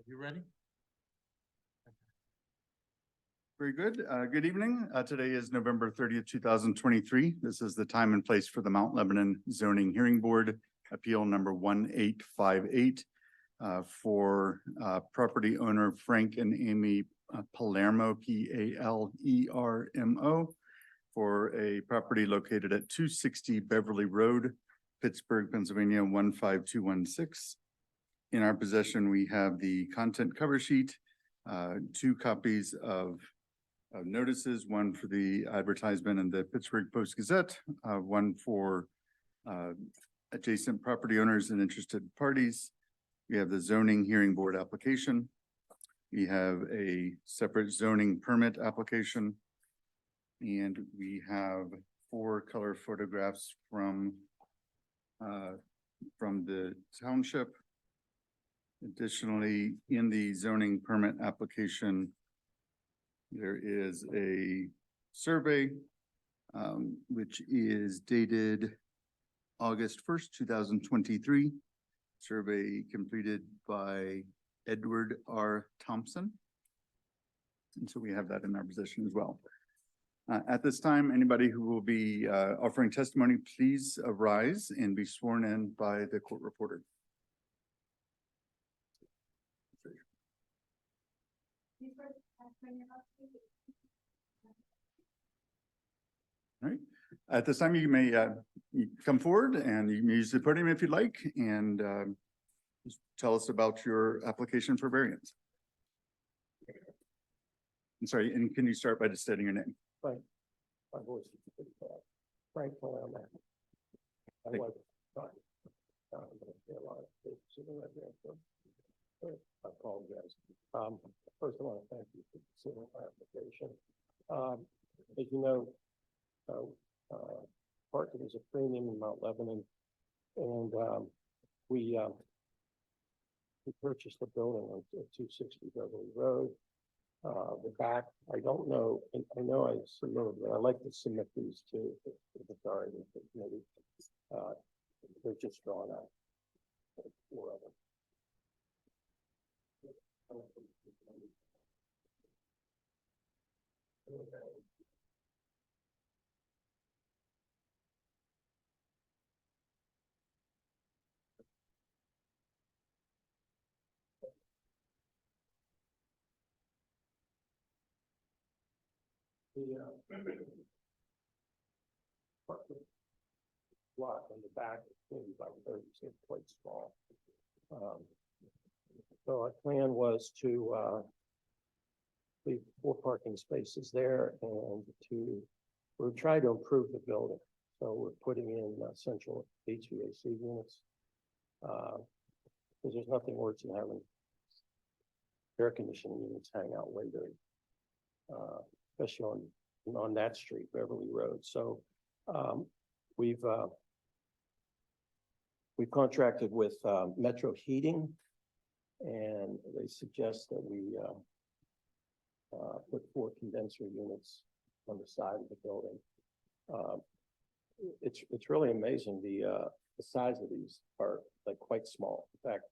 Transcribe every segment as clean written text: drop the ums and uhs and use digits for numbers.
You ready? Very good. Good evening. Today is November 30th, 2023. This is the time and place for the Mount Lebanon Zoning Hearing Board, Appeal number 1858 for property owner Frank and Amy Palermo, Palermo, for a property located at 260 Beverly Road, Pittsburgh, Pennsylvania, 15216. In our possession, we have the content cover sheet, 2 copies of notices, one for the advertisement in the Pittsburgh Post-Gazette, one for adjacent property owners and interested parties. We have the zoning hearing board application. We have a separate zoning permit application. And we have 4 color photographs from the township. Additionally, in the zoning permit application, there is a survey, which is dated August 1st, 2023. Survey completed by Edward R. Thompson. And so we have that in our possession as well. At this time, anybody who will be offering testimony, please arise and be sworn in by the court reporter. All right. At this time, you may you come forward and you can use the podium if you'd like, and just tell us about your application for variance. I'm sorry, and can you start by just stating your name? Frank, my voice is pretty bad. Frank Palermo. I Thank- was sorry. I'm gonna say a lot of things sitting right there, so I apologize. First, I want to thank you for considering my application. As you know, parking is a premium in Mount Lebanon, and we purchased the building on 260 Beverly Road. The back, I don't know, and I know I submitted, but I like to submit these to the authority, maybe, they're just drawn out. 4 of them. The parking lot on the back is maybe about 30, so it's quite small. So our plan was to leave 4 parking spaces there and we're trying to improve the building. So we're putting in central HVAC units. Because there's nothing worse than having air conditioning units hang out later, especially on that street, Beverly Road. So we've contracted with Metro Heating, and they suggest that we put 4 condenser units on the side of the building. It's really amazing. The size of these are like quite small. In fact,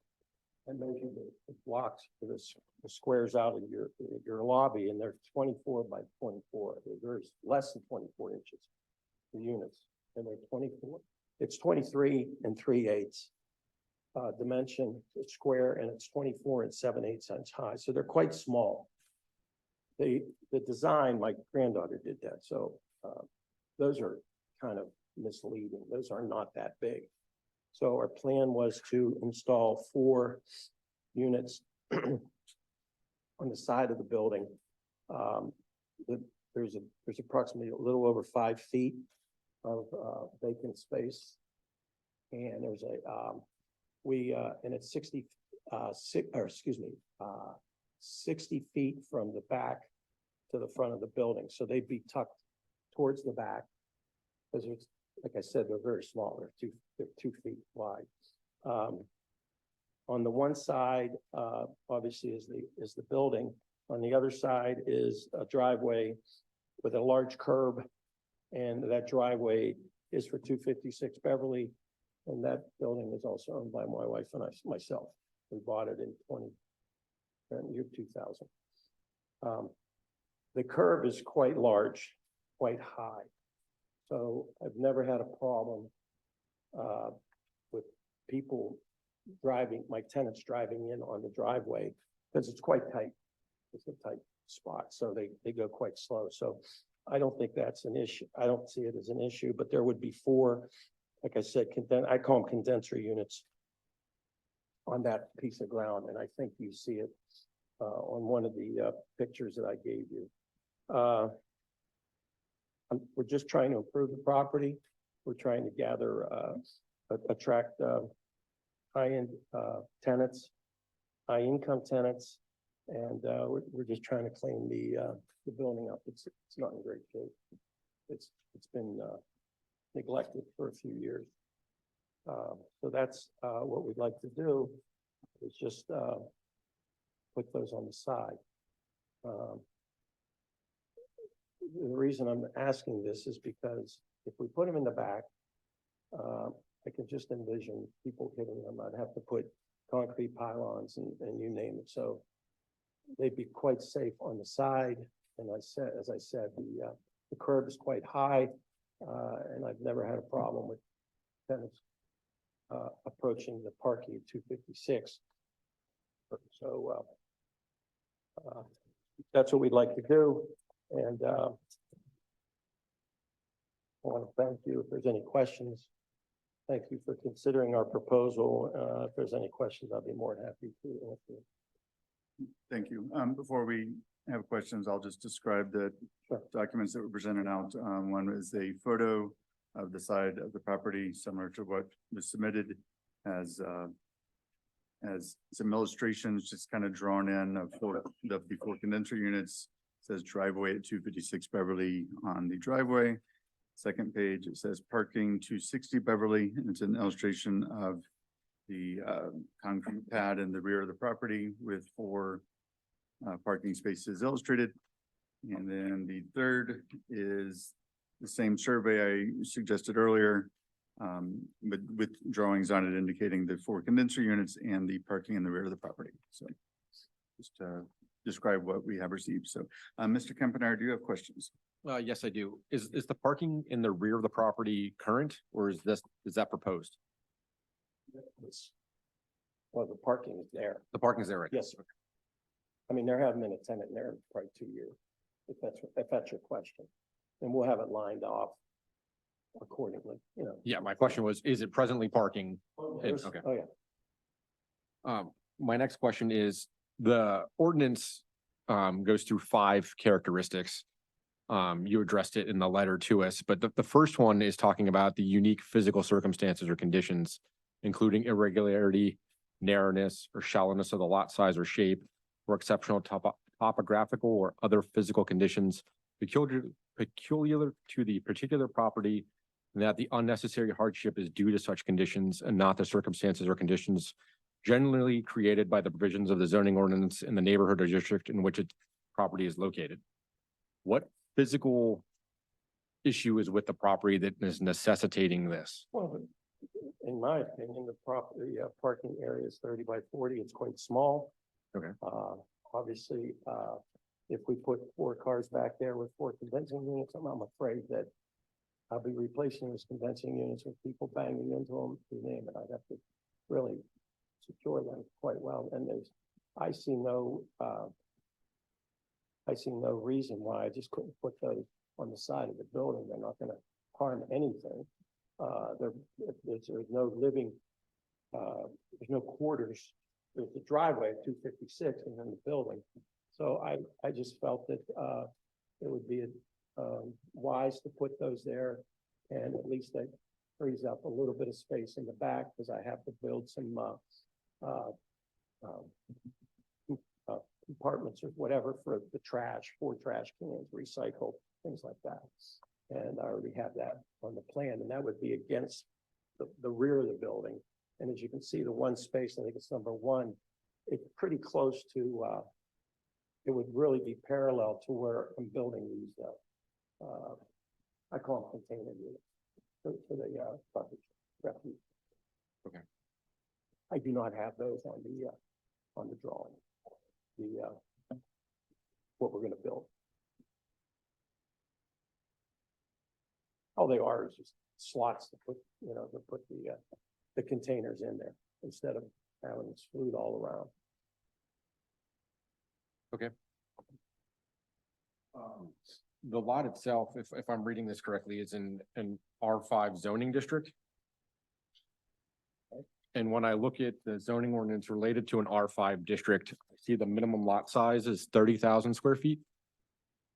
I measured the blocks for the squares out of your lobby, and they're 24 by 24. There's less than 24 inches, the units, and they're 24. It's 23 3/8 dimension, it's square, and it's 24 7/8 inches high. So they're quite small. The design, my granddaughter did that. So those are kind of misleading. Those are not that big. So our plan was to install 4 units on the side of the building. There's approximately a little over 5 feet of vacant space, and there's and it's 60 feet from the back to the front of the building. So they'd be tucked towards the back because it's, like I said, they're very small. They're 2 feet wide. On the one side, obviously, is the building. On the other side is a driveway with a large curb, and that driveway is for 256 Beverly, and that building is also owned by my wife and myself. We bought it in year 2000. The curb is quite large, quite high. So I've never had a problem with people driving, my tenants driving in on the driveway, because it's quite tight. It's a tight spot, so they go quite slow. So I don't think that's an issue. I don't see it as an issue, but there would be four, like I said, I call them condenser units on that piece of ground, and I think you see it on one of the pictures that I gave you. We're just trying to improve the property. We're trying to gather, attract high-end tenants, high-income tenants, and we're just trying to clean the building up. It's not in great shape. It's been neglected for a few years. So that's what we'd like to do, is just put those on the side. The reason I'm asking this is because if we put them in the back, I can just envision people hitting them. I'd have to put concrete pylons and you name it. So they'd be quite safe on the side. And as I said, the curb is quite high, and I've never had a problem with tenants approaching the parking at 256. So that's what we'd like to do. And I want to thank you. If there's any questions, thank you for considering our proposal. If there's any questions, I'll be more than happy to answer. Thank you. Before we have questions, I'll just describe the documents that were presented out. One is a photo of the side of the property, similar to what was submitted as some illustrations, just kind of drawn in of the four condenser units. It says driveway at 256 Beverly on the driveway. Second page, it says parking 260 Beverly, and it's an illustration of the concrete pad in the rear of the property with four parking spaces illustrated. And then the third is the same survey I suggested earlier, but with drawings on it indicating the four condenser units and the parking in the rear of the property. So just describe what we have received. So Mr. Kempenaar, do you have questions? Yes, I do. Is the parking in the rear of the property current, or is that proposed? Well, the parking is there. The parking is there, right? Yes, sir. I mean, there haven't been a tenant in there in probably 2 years, if that's your question. And we'll have it lined off accordingly, you know. Yeah, my question was, is it presently parking? Okay. Oh, yeah. My next question is, the ordinance goes through 5 characteristics. You addressed it in the letter to us, but the first one is talking about the unique physical circumstances or conditions, including irregularity, narrowness, or shallowness of the lot size or shape, or exceptional topographical or other physical conditions peculiar to the particular property, and that the unnecessary hardship is due to such conditions and not the circumstances or conditions generally created by the provisions of the zoning ordinance in the neighborhood or district in which its property is located. What physical issue is with the property that is necessitating this? Well, in my opinion, the property parking area is 30 by 40. It's quite small. Okay. Obviously, if we put 4 cars back there with 4 condensing units, I'm afraid that I'll be replacing those condensing units with people banging into them, you name it. I'd have to really secure them quite well. And I see no reason why I just couldn't put those on the side of the building. They're not going to harm anything. There's no living, there's no quarters. There's the driveway at 256 and then the building. So I just felt that it would be wise to put those there, and at least that frees up a little bit of space in the back, because I have to build some compartments or whatever for the trash, 4 trash cans, recycle, things like that. And I already have that on the plan, and that would be against the rear of the building. And as you can see, the one space, I think it's number 1, it's pretty close to, it would really be parallel to where I'm building these, I call them container units for the refuse. Okay. I do not have those on the drawing. what we're gonna build. All they are is just slots to put, to put the containers in there instead of having it screwed all around. The lot itself, if I'm reading this correctly, is in an R5 zoning district. And when I look at the zoning ordinance related to an R5 district, I see the minimum lot size is 30,000 square feet.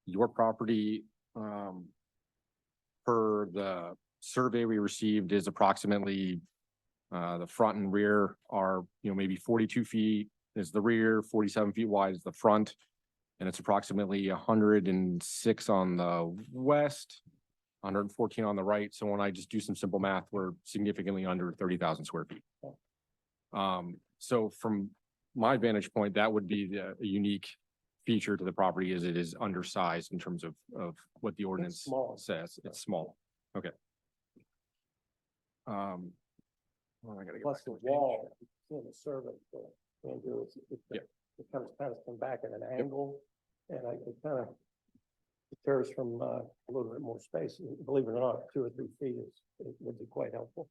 Your property, per the survey we received, is approximately, the front and rear are, maybe 42 feet is the rear, 47 feet wide is the front. And it's approximately 106 on the west, 114 on the right. So when I just do some simple math, we're significantly under 30,000 square feet. So from my vantage point, that would be a unique feature to the property, is it is undersized in terms of what the ordinance small. says. It's small. Okay. Well, I gotta get Plus back to the my page. wall, in the survey, Andrew, Yep. it kind of come back at an angle, and it kind of deters from a little bit more space. And believe it or not, 2 or 3 feet it would be quite helpful.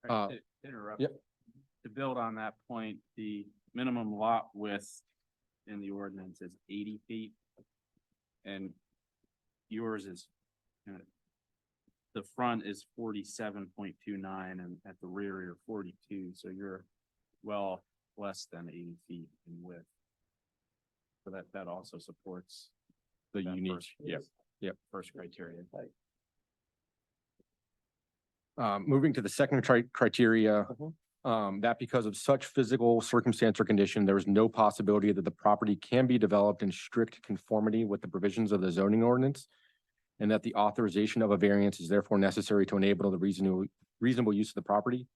Uh, To interrupt. yep. To build on that point, the minimum lot width in the ordinance is 80 feet. And yours is, the front is 47.29 and at the rear you're 42, so you're well less than 80 feet in width. So that also supports The that unique, first- yep. first criteria. Moving to the second criteria, Mhm. that because of such physical circumstance or condition, there is no possibility that the property can be developed in strict conformity with the provisions of the zoning ordinance, and that the authorization of a variance is therefore necessary to enable the reasonable use of the property.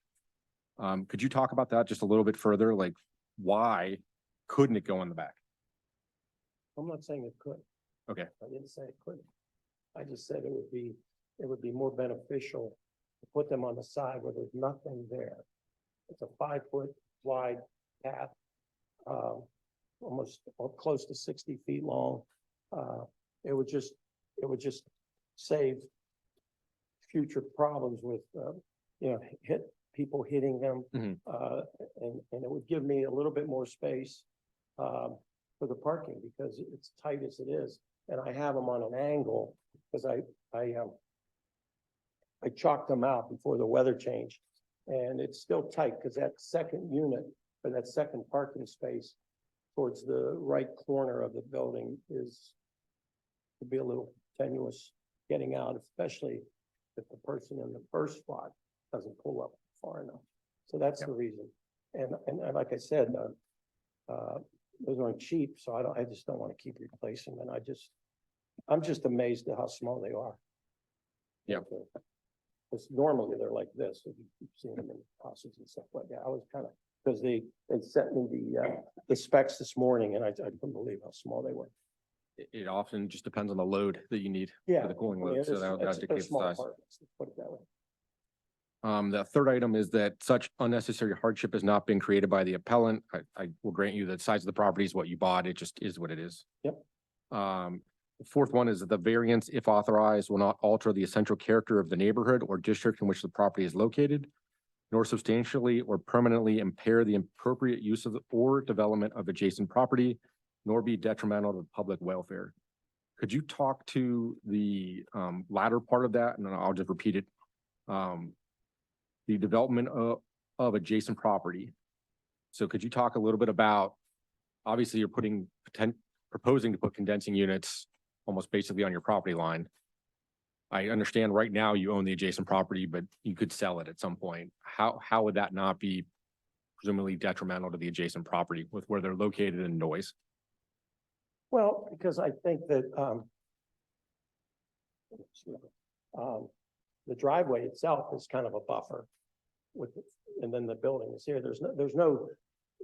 Could you talk about that just a little bit further? Like, why couldn't it go in the back? I'm not saying it could. Okay. I didn't say it couldn't. I just said it would be more beneficial to put them on the side where there's nothing there. It's a 5-foot wide path, almost or close to 60 feet long. It would just save future problems with, people hitting them. Mhm. And it would give me a little bit more space, for the parking, because it's tight as it is. And I have them on an angle, because I chalked them out before the weather changed. And it's still tight, because that second unit, or that second parking space towards the right corner of the building could be a little tenuous getting out, especially if the person in the first spot doesn't pull up far enough. So that's the reason. And like I said, those aren't cheap, so I just don't want to keep replacing them. And I'm just amazed at how small they are. Yep. Because normally they're like this, if you've seen them in houses and stuff like that. I was kind of, because they sent me the specs this morning, and I couldn't believe how small they were. It often just depends on the load that you need Yeah. for the cooling I mean, load, so it's- that they're dictates the small size. apartments, let's put it that way. The third item is that such unnecessary hardship has not been created by the appellant. I will grant you that the size of the property is what you bought. It just is what it is. Yep. The fourth one is that the variance, if authorized, will not alter the essential character of the neighborhood or district in which the property is located, nor substantially or permanently impair the appropriate use of or development of adjacent property, nor be detrimental to public welfare. Could you talk to the latter part of that? And then I'll just repeat it. The development of adjacent property. So could you talk a little bit about, obviously you're proposing to put condensing units almost basically on your property line. I understand right now you own the adjacent property, but you could sell it at some point. How would that not be presumably detrimental to the adjacent property with where they're located and noise? Well, because I think that, the driveway itself is kind of a buffer with, and then the building is here. There's no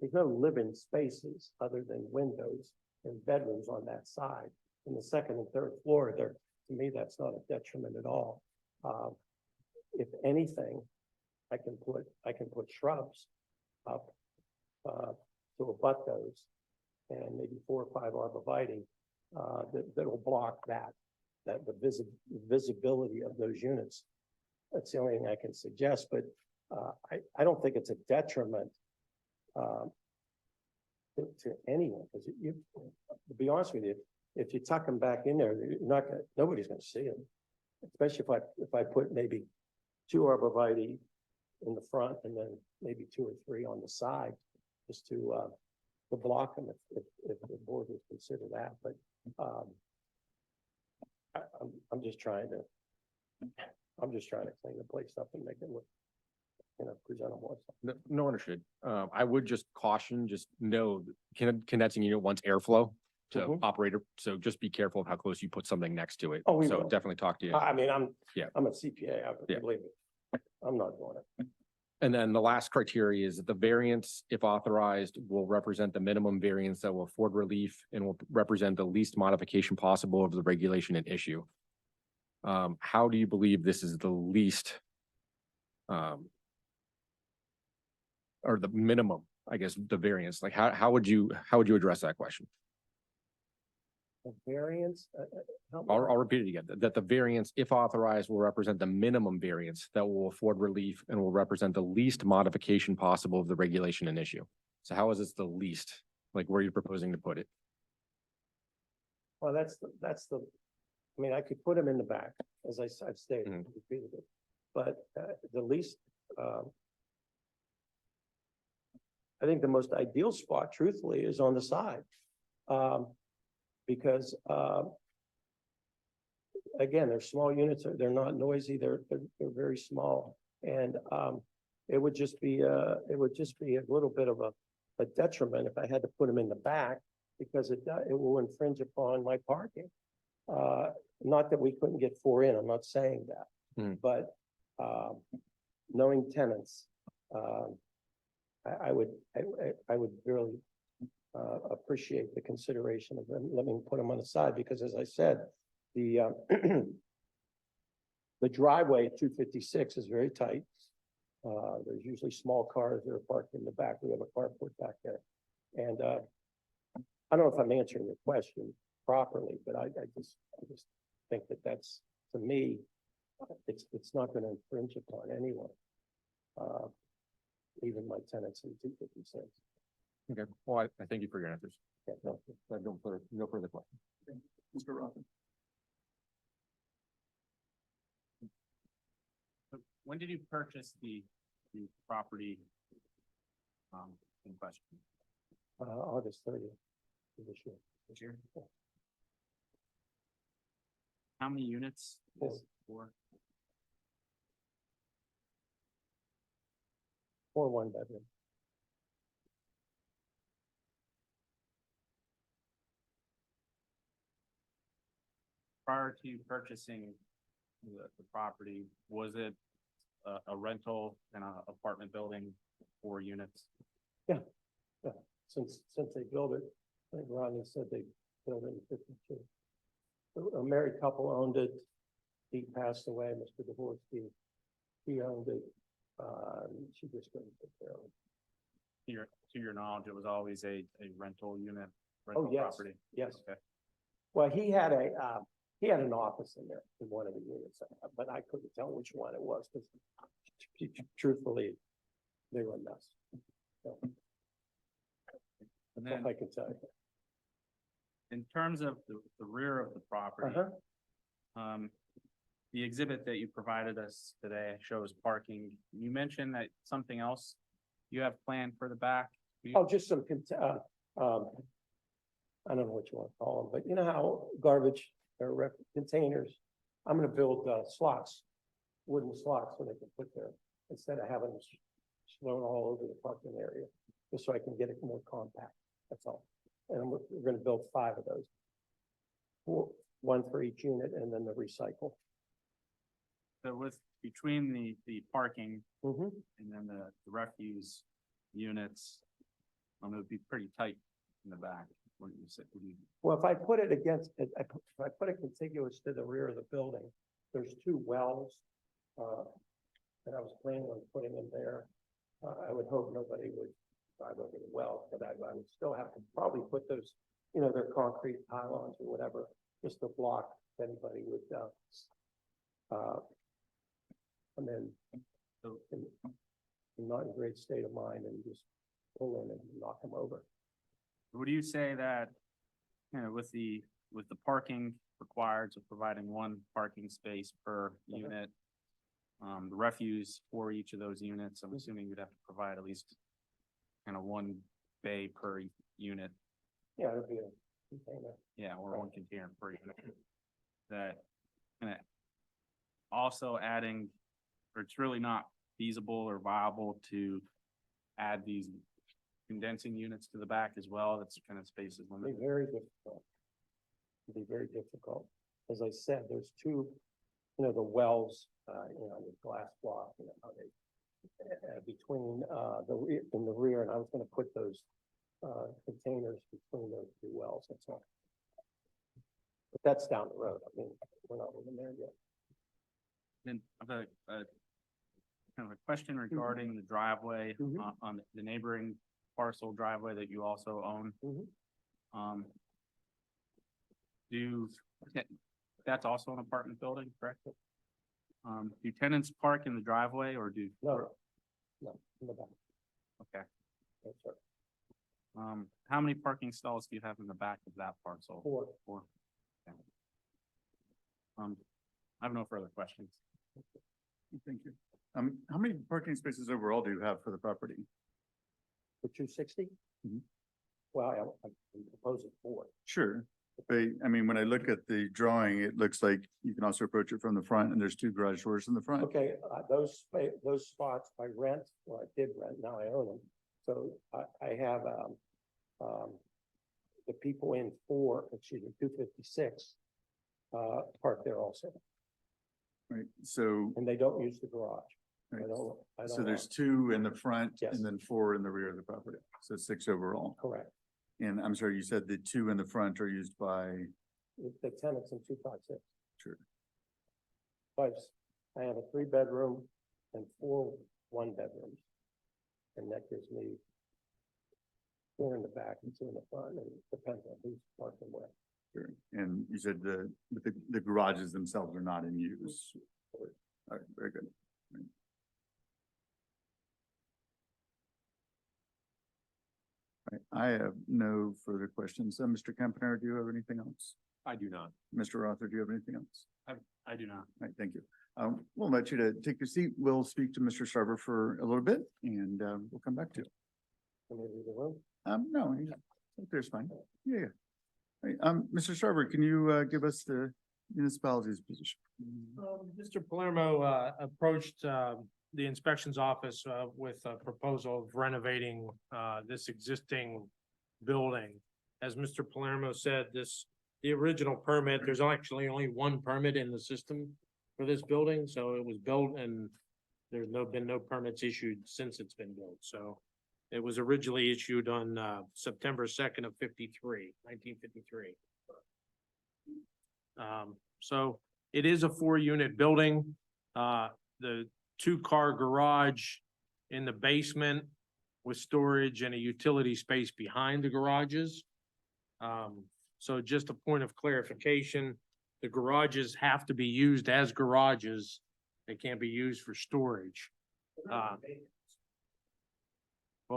living spaces other than windows and bedrooms on that side. In the second and third floor there, to me, that's not a detriment at all. If anything, I can put shrubs up, to abut those, and maybe 4 or 5 arborvitae, that'll block the visibility of those units. That's the only thing I can suggest, but, I don't think it's a detriment, to anyone, because to be honest with you, if you tuck them back in there, nobody's gonna see them. Especially if I put maybe 2 arborvitae in the front and then maybe 2 or 3 on the side, just to block them if the board would consider that, but, I'm just trying to clean the place up and make it look, presentable. No one should. I would just caution, just know, condensing unit wants airflow to Mhm. operate, so just be careful of how close you put something next to it. Oh, we So will. definitely talk to you. I mean, Yeah. I'm a CPA, Yeah. believe me, I'm not doing it. And then the last criteria is that the variance, if authorized, will represent the minimum variance that will afford relief and will represent the least modification possible of the regulation at issue. How do you believe this is the least, or the minimum, I guess, the variance? Like, how would you address that question? The variance, I'll repeat it again, that the variance, if authorized, will represent the minimum variance that will afford relief and will represent the least modification possible of the regulation and issue. So how is this the least? Like, where are you proposing to put it? well, that's the, I mean, I could put them in the back, as I've stated Mhm. repeatedly, but, the least, I think the most ideal spot truthfully is on the side. Because, again, they're small units, they're not noisy, they're very small. And, it would just be a little bit of a detriment if I had to put them in the back, because it will infringe upon my parking. Not that we couldn't get 4 in, I'm not saying that. Hmm. But, knowing tenants, I would really appreciate the consideration of them, let me put them on the side, because as I said, the the driveway at 256 is very tight. There's usually small cars that are parked in the back. We have a carport back there. And I don't know if I'm answering your question properly, but I just think that that's, to me, it's not going to infringe upon anyone. Even my tenants in 256. Okay, well, I thank you for your answers. Yeah, no, I have no further questions. Mr. Robin? When did you purchase the property in question? August 30th of this year. This year? How many units? Four. Four. Or 1 bedroom. Prior to purchasing the property, was it a rental in an apartment building, 4 units? Since they built it, I think Rodney said they built it in 52. A married couple owned it. He passed away, Mr. Dvorsky. He owned it. She just couldn't take care of it. To your knowledge, it was always a rental unit, rental yes. property? Yes. Okay. Well, he had an office in there in one of the units, but I couldn't tell which one it was because truthfully, they were a mess. So, And that's all then I can tell you. in terms of the rear of the property, the exhibit that you provided us today shows parking. You mentioned that something else you have planned for the back? Oh, just some, I don't know what you want to call them, but you know how garbage or containers, I'm gonna build slots, wooden slots so they can put there, instead of having them thrown all over the parking area, just so I can get it more compact, that's all. And we're gonna build 5 of those. 1 for each unit and then the recycle. So with, between the parking Mm-hmm. and then the refuse units, it would be pretty tight in the back, wouldn't you say? Would you? Well, if I put it against, if I put it contiguous to the rear of the building, there's 2 wells, that I was planning on putting in there. I would hope nobody would drive over the well, but I would still have to probably put those, their concrete pylons or whatever, just to block if anybody would, and then So- not in a great state of mind and just pull in and knock them over. Would you say that, with the parking required, so providing one parking space per unit, the refuse for each of those units, I'm assuming you'd have to provide at least kind of one bay per unit, Yeah, it'd be a container. yeah, or one container per unit. That, kind of also adding, or it's really not feasible or viable to add these condensing units to the back as well, that's kind of space is It'd be limited. very difficult. It'd be very difficult. As I said, there's two, the wells, with glass block, how they, between, in the rear, and I was gonna put those, containers between those two wells, that's all. But that's down the road. I mean, we're not even there yet. Then I've got a kind of a question regarding the driveway Mhm. on the neighboring parcel driveway that you also own. Mhm. Um. That's also an apartment building, correct? Do tenants park in the driveway or do? No, in the back. Okay, That's right. how many parking stalls do you have in the back of that parcel? Four. Four. Okay. I have no further questions. Thank you. How many parking spaces overall do you have for the property? For 260? Mhm. Well, I'm proposing 4. Sure. But I mean, when I look at the drawing, it looks like you can also approach it from the front and there's two garage doors in the front. Okay, those spots I rent, well, I did rent, now I own them. So I have, the people in 256, park there also, Right, so, and they don't use the garage. I right, don't. so there's two in the front Yes. and then four in the rear of the property. So 6 overall. Correct. And I'm sorry, you said the two in the front are used by, The tenants in 256. sure, Twice. I have a 3-bedroom and 4 1-bedrooms. And that gives me 4 in the back and 2 in the front, and it depends on who's parking where. sure. And you said but the garages themselves are not in use. All right, very good. Right. All right, I have no further questions. Mr. Kempener, do you have anything else? I do not. Mr. Rother, do you have anything else? I do not. All right, thank you. We'll invite you to take your seat. We'll speak to Mr. Sarver for a little bit and we'll come back to you. Can we leave the room? No, there's fine. Yeah, yeah. All right, Mr. Sarver, can you give us the municipality's position? Mr. Palermo approached the inspections office with a proposal of renovating this existing building. As Mr. Palermo said, the original permit, there's actually only one permit in the system for this building, so it was built and there's been no permits issued since it's been built, so it was originally issued on September 2nd of 1953. So it is a 4-unit building. The 2-car garage in the basement with storage and a utility space behind the garages. So just a point of clarification, the garages have to be used as garages. They can't be used for storage. Well,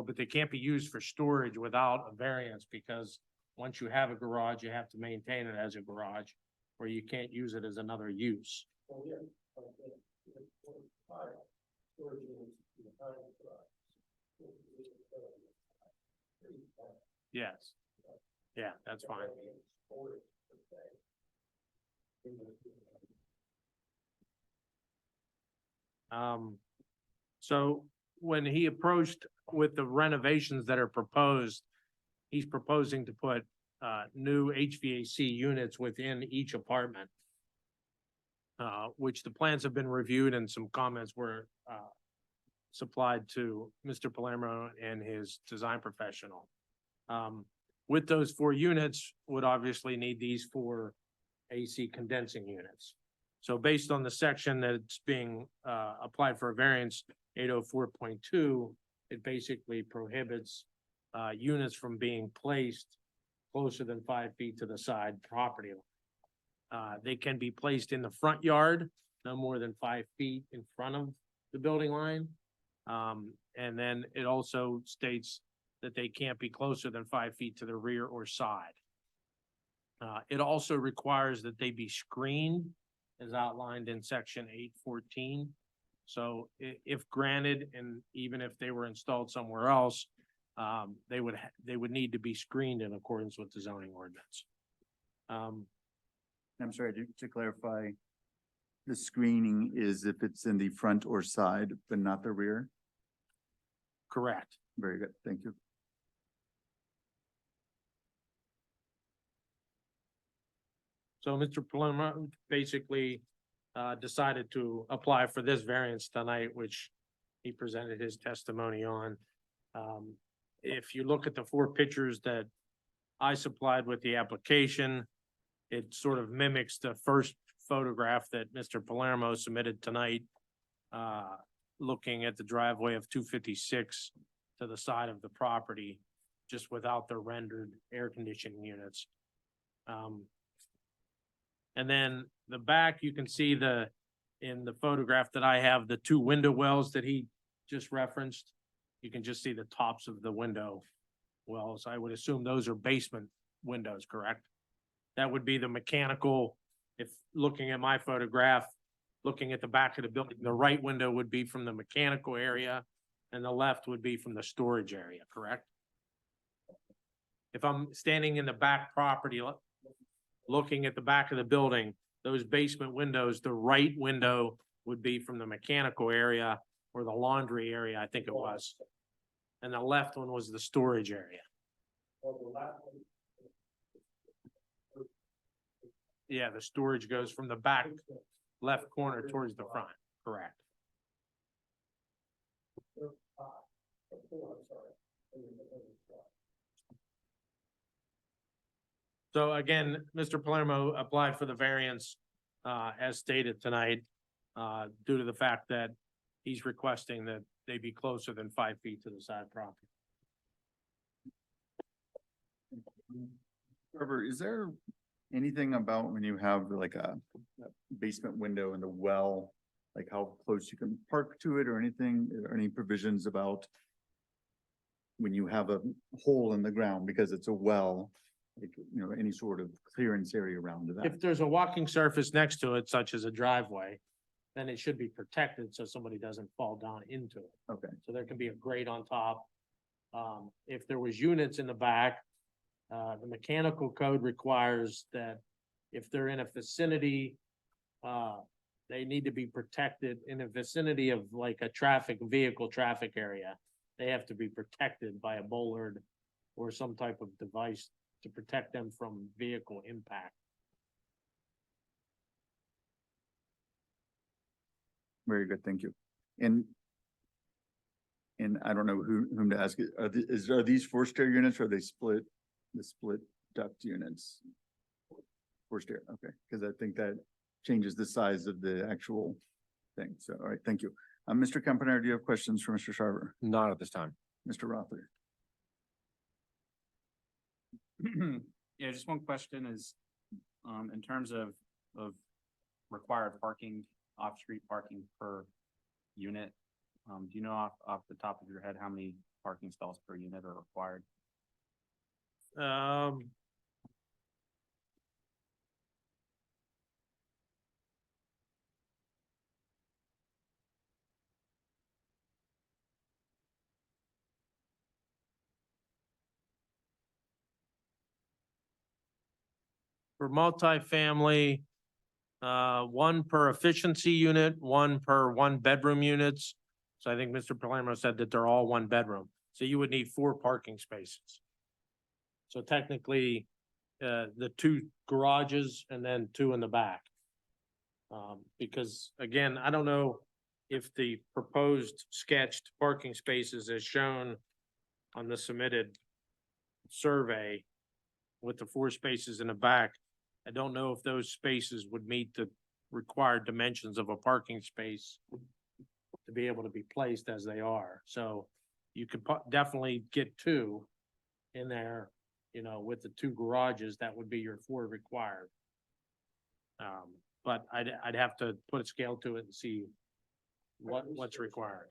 but they can't be used for storage without a variance because once you have a garage, you have to maintain it as a garage or you can't use it as another use. Yes. Yeah, that's fine. So when he approached with the renovations that are proposed, he's proposing to put new HVAC units within each apartment. Which the plans have been reviewed and some comments were supplied to Mr. Palermo and his design professional. With those 4 units, would obviously need these 4 AC condensing units. So based on the section that's being applied for a variance, 804.2, it basically prohibits units from being placed closer than 5 feet to the side property line. They can be placed in the front yard, no more than 5 feet in front of the building line. And then it also states that they can't be closer than 5 feet to the rear or side. It also requires that they be screened as outlined in section 814. So if granted, and even if they were installed somewhere else, they would need to be screened in accordance with the zoning ordinance. I'm sorry, to clarify, the screening is if it's in the front or side, but not the rear? Correct. Very good, thank you. So Mr. Palermo basically decided to apply for this variance tonight, which he presented his testimony on. If you look at the 4 pictures that I supplied with the application, it sort of mimics the first photograph that Mr. Palermo submitted tonight, looking at the driveway of 256 to the side of the property, just without the rendered air conditioning units. And then the back, you can see in the photograph that I have, the 2 window wells that he just referenced. You can just see the tops of the window wells. I would assume those are basement windows, correct? That would be the mechanical, if looking at my photograph, looking at the back of the building, the right window would be from the mechanical area and the left would be from the storage area, correct? If I'm standing in the back property, looking at the back of the building, those basement windows, the right window would be from the mechanical area or the laundry area, I think it was. And the left one was the storage area. Yeah, the storage goes from the back left corner towards the front, correct. So again, Mr. Palermo applied for the variance, as stated tonight, due to the fact that he's requesting that they be closer than 5 feet to the side property. Trevor, is there anything about when you have like a basement window in the well, like how close you can park to it or anything, or any provisions about when you have a hole in the ground because it's a well, like, you know, any sort of clearance area around that? If there's a walking surface next to it, such as a driveway, then it should be protected so somebody doesn't fall down into it. Okay, So there can be a grate on top. If there was units in the back, the mechanical code requires that if they're in a vicinity, they need to be protected in a vicinity of like a vehicle traffic area. They have to be protected by a bollard or some type of device to protect them from vehicle impact. very good, thank you. And I don't know whom to ask, are these forced air units or are they split duct units? Forced air, okay, because I think that changes the size of the actual thing. So, all right, thank you. Mr. Campanaro, do you have questions for Mr. Sharver? Not at this time. Mr. Rothler? Yeah, just one question is, in terms of required parking, off-street parking per unit, do you know off the top of your head how many parking stalls per unit are required? For multifamily, 1 per efficiency unit, 1 per 1-bedroom units. So I think Mr. Palermo said that they're all 1 bedroom. So you would need 4 parking spaces. So technically, the 2 garages and then 2 in the back. Because again, I don't know if the proposed sketched parking spaces as shown on the submitted survey with the 4 spaces in the back, I don't know if those spaces would meet the required dimensions of a parking space to be able to be placed as they are. So you could definitely get two in there, you know, with the two garages, that would be your four required. But I'd have to put a scale to it and see what's required.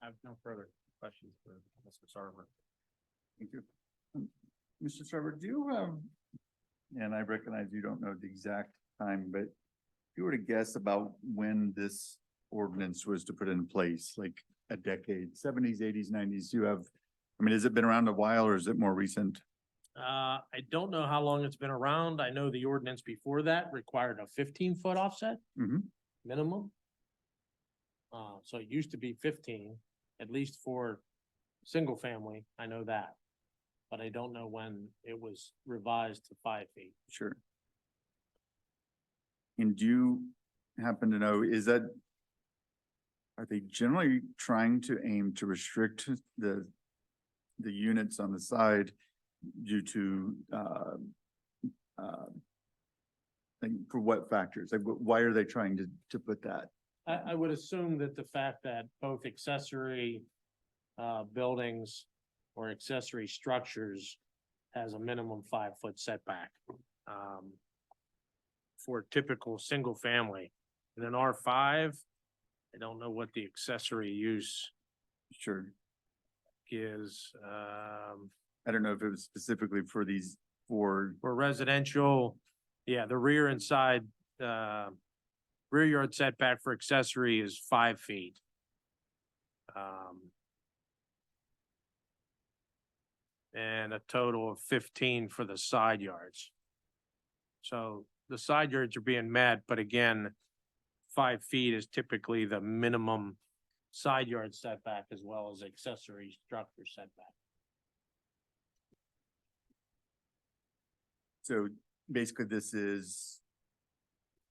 I have no further questions for Mr. Sarver. Thank you. Mr. Trevor, do you have, and I recognize you don't know the exact time, but if you were to guess about when this ordinance was to put in place, like a decade, seventies, eighties, nineties, you have, I mean, has it been around a while or is it more recent? I don't know how long it's been around. I know the ordinance before that required a 15-foot offset Mhm. minimum. So it used to be 15, at least for single family, I know that. But I don't know when it was revised to 5 feet. Sure. And do you happen to know, are they generally trying to aim to restrict the units on the side due to, like, for what factors? Like, why are they trying to put that? I would assume that the fact that both accessory buildings or accessory structures has a minimum 5-foot setback. For typical single family. In an R5, I don't know what the accessory use Sure. is. I don't know if it was specifically for these four. For residential, yeah, the rear and side, rear yard setback for accessory is 5 feet. And a total of 15 for the side yards. So the side yards are being met, but again, 5 feet is typically the minimum side yard setback as well as accessory structure setback. So basically, this is,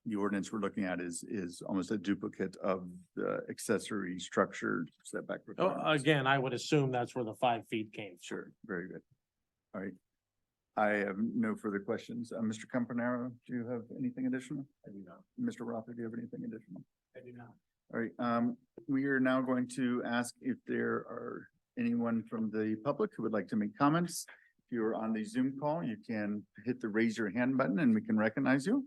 the ordinance we're looking at is almost a duplicate of the accessory structure setback Oh, requirements. again, I would assume that's where the 5 feet came from. Sure, very good. All right. I have no further questions. Mr. Campanaro, do you have anything additional? I do not. Mr. Rother, do you have anything additional? I do not. All right, we are now going to ask if there are anyone from the public who would like to make comments. If you are on the Zoom call, you can hit the raise your hand button and we can recognize you.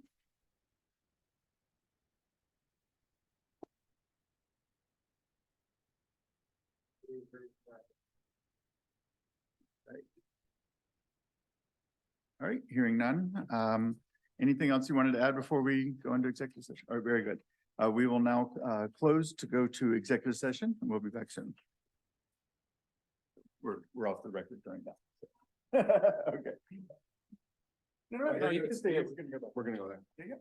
All right, hearing none. Anything else you wanted to add before we go into executive session? All right, very good. We will now close to go to executive session and we'll be back soon. We're off the record during that. Okay. No, you can stay. We're gonna go there. Yeah, yeah.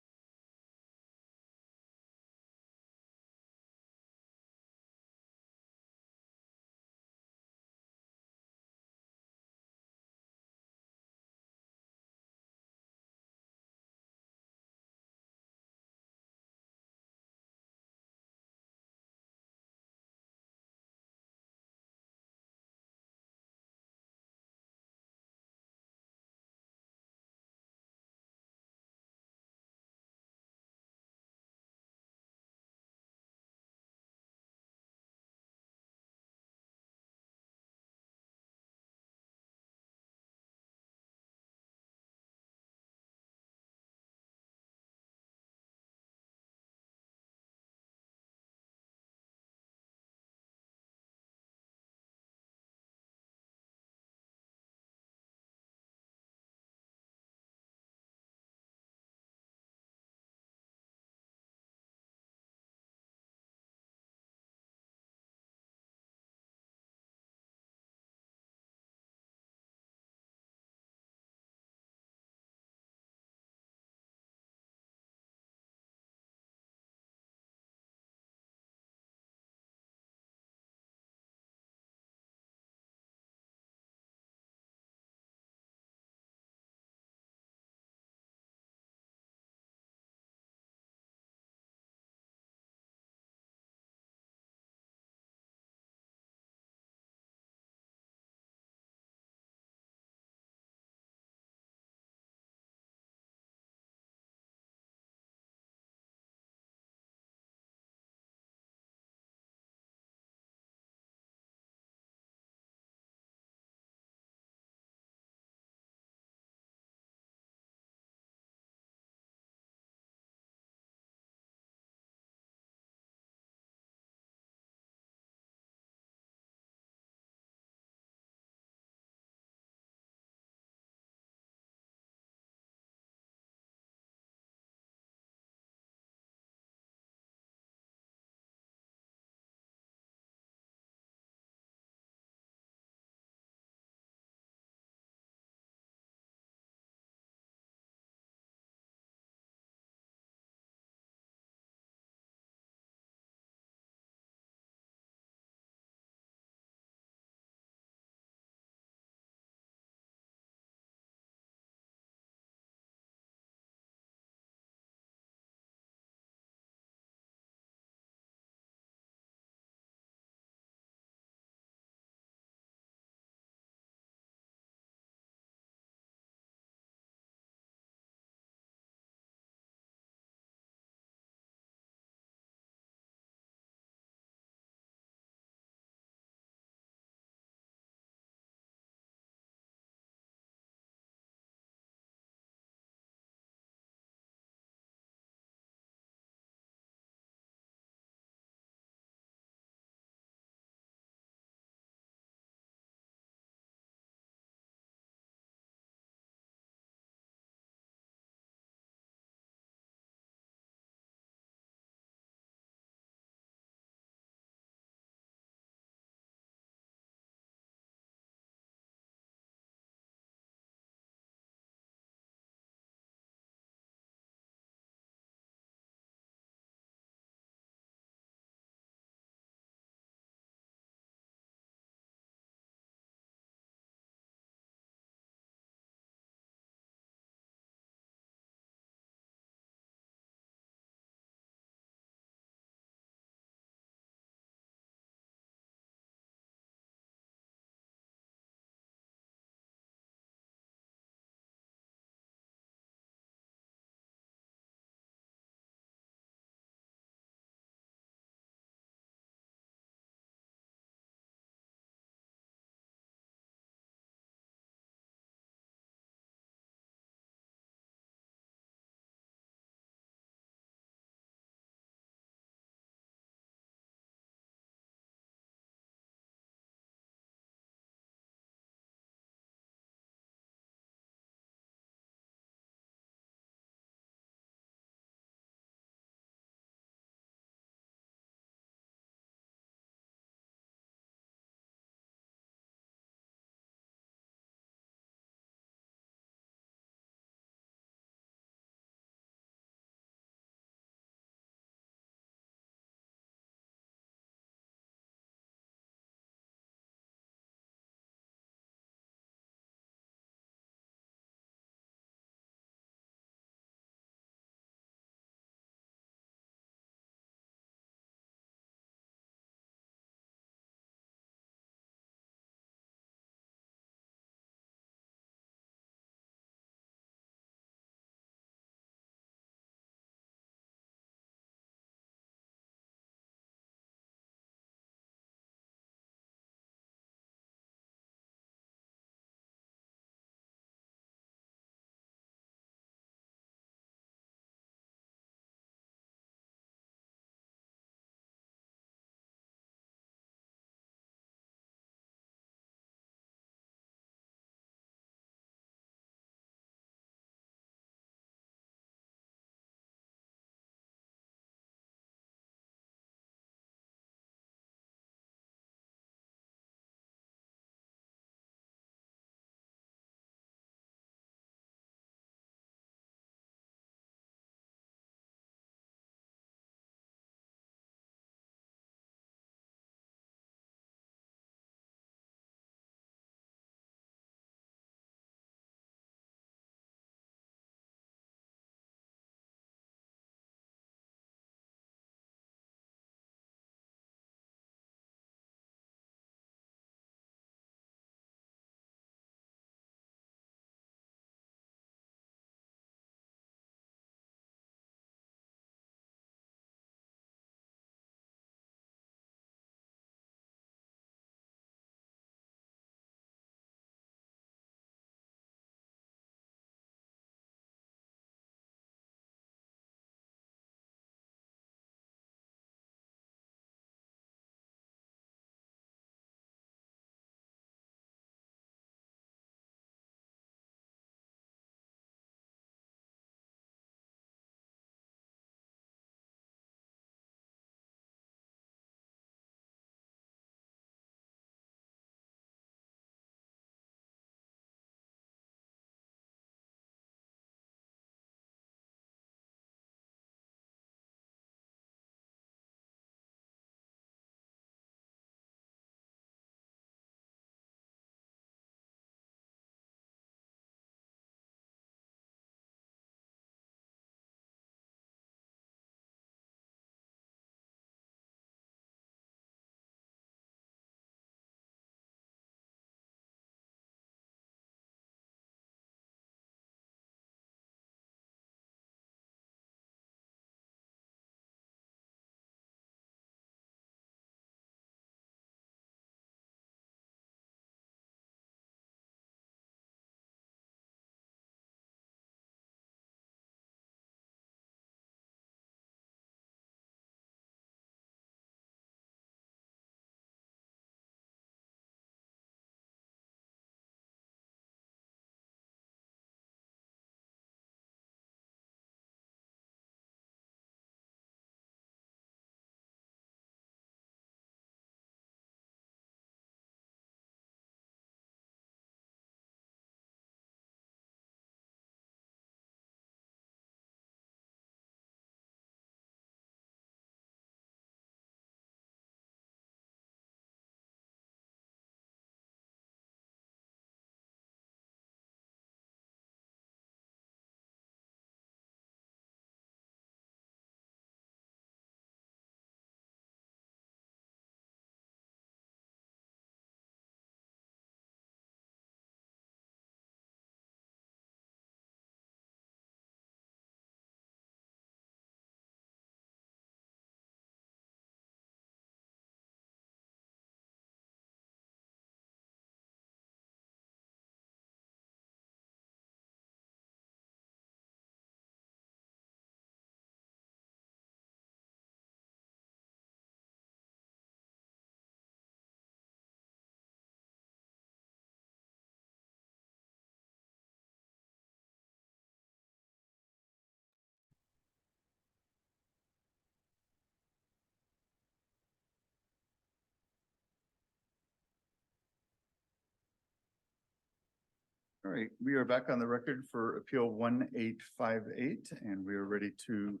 All right, we are back on the record for Appeal 1858, and we are ready to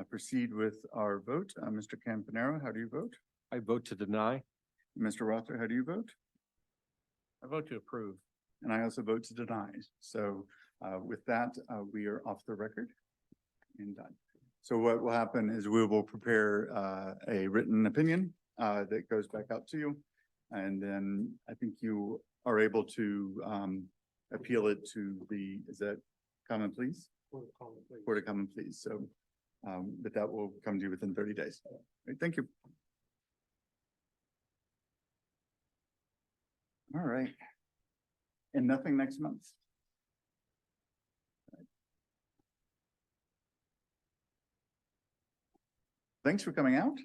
proceed with our vote. Mr. Campanero, how do you vote? I vote to deny. Mr. Rother, how do you vote? I vote to approve. And I also vote to deny. So with that, we are off the record and done. So what will happen is we will prepare a written opinion that goes back out to you. And then I think you are able to appeal it to the, is that Common Pleas? Court of Common Pleas. So but that will come to you within 30 days. All right, thank you. All right. And nothing next month? Thanks for coming out.